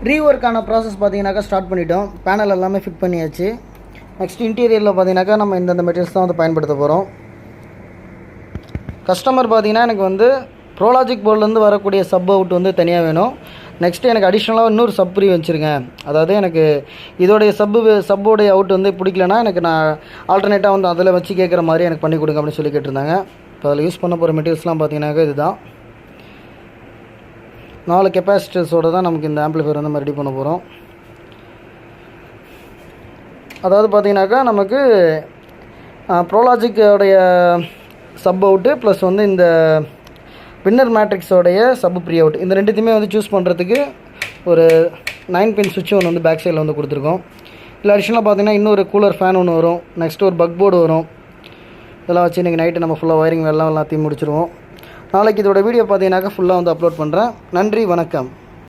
ரீஒர்க்கான process பார்த்தீங்கன்னாக்கா start பண்ணிட்டோம். Panel எல்லாமே ஃபிட் பண்ணியாச்சு. நெக்ஸ்ட் இன்டீரியரில் பார்த்தீங்கன்னாக்கா நம்ம இந்தந்த மெட்டீரியல்ஸ் தான் வந்து பயன்படுத்த போகிறோம். கஸ்டமர் பார்த்தீங்கன்னா எனக்கு வந்து ப்ரோலாஜிக் போர்ட்லேருந்து வரக்கூடிய சப் அவுட் வந்து தனியாக வேணும். நெக்ஸ்ட்டு எனக்கு அடிஷ்னலாக இன்னொரு சப் ப்ரீ வச்சுருக்கேன். அதாவது எனக்கு இதோடைய சப்போடைய அவுட் வந்து பிடிக்கலனா எனக்கு நான் ஆல்டர்னேட்டாக வந்து அதில் வச்சு கேட்குற மாதிரி எனக்கு பண்ணி கொடுங்க அப்படின்னு சொல்லி கேட்டிருந்தாங்க. இப்போ அதில் யூஸ் பண்ண போகிற மெட்டீரியல்ஸ்லாம் பார்த்தீங்கன்னாக்கா இதுதான். 4 கெப்பாசிட்டர்ஸோடு தான் நமக்கு இந்த ஆம்ப்ளிஃபையர் வந்து நம்ம ரெடி பண்ண போகிறோம். அதாவது பார்த்தீங்கன்னாக்கா நமக்கு ப்ரோலாஜிக்கோடைய சப் அவுட்டு ப்ளஸ் வந்து இந்த வின்னர் மேட்ரிக்ஸோடைய சப் ப்ரீ அவுட், இந்த ரெண்டுத்தையுமே வந்து சூஸ் பண்ணுறதுக்கு ஒரு 9 பின் சுவிட்ச் ஒன்று வந்து பேக் சைடில் வந்து கொடுத்துருக்கோம். இல்லை அடிஷனலாக பார்த்தீங்கன்னா இன்னொரு கூலர் ஃபேன் ஒன்று வரும். நெக்ஸ்ட்டு ஒரு பக் போர்டு வரும். இதெல்லாம் வச்சு இன்றைக்கி நைட்டு நம்ம ஃபுல்லாக ஒயரிங் எல்லாத்தையும் முடிச்சிடுவோம். நாளைக்கு இதோட வீடியோ பார்த்தீங்கன்னாக்கா ஃபுல்லாக வந்து அப்லோட் பண்ணுறேன். நன்றி, வணக்கம்.